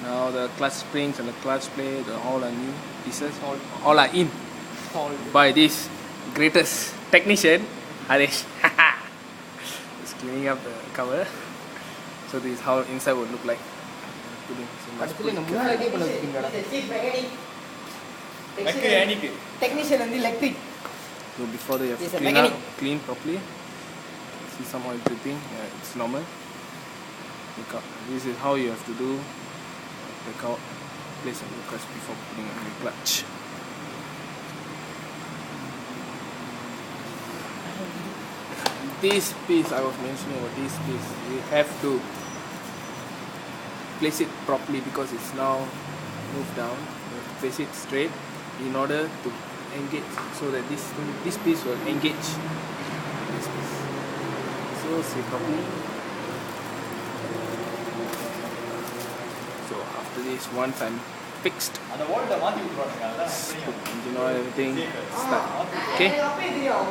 Now the clutch springs and the clutch plate, all are new pieces. All are in by this greatest technician, Harish. Just cleaning up the cover. So this is how inside would look like. Technician and electric. So before they have to clean properly. See some oil dripping. Yeah, it's normal. Look out. This is how you have to do. Take out, place on the clutch before putting on the clutch. This piece I was mentioning about this piece, you have to place it properly because it's now moved down. You have to place it straight in order to engage, so that this piece will engage this piece. So see properly. So after this, once I'm fixed, put engine oil, everything, start. Okay.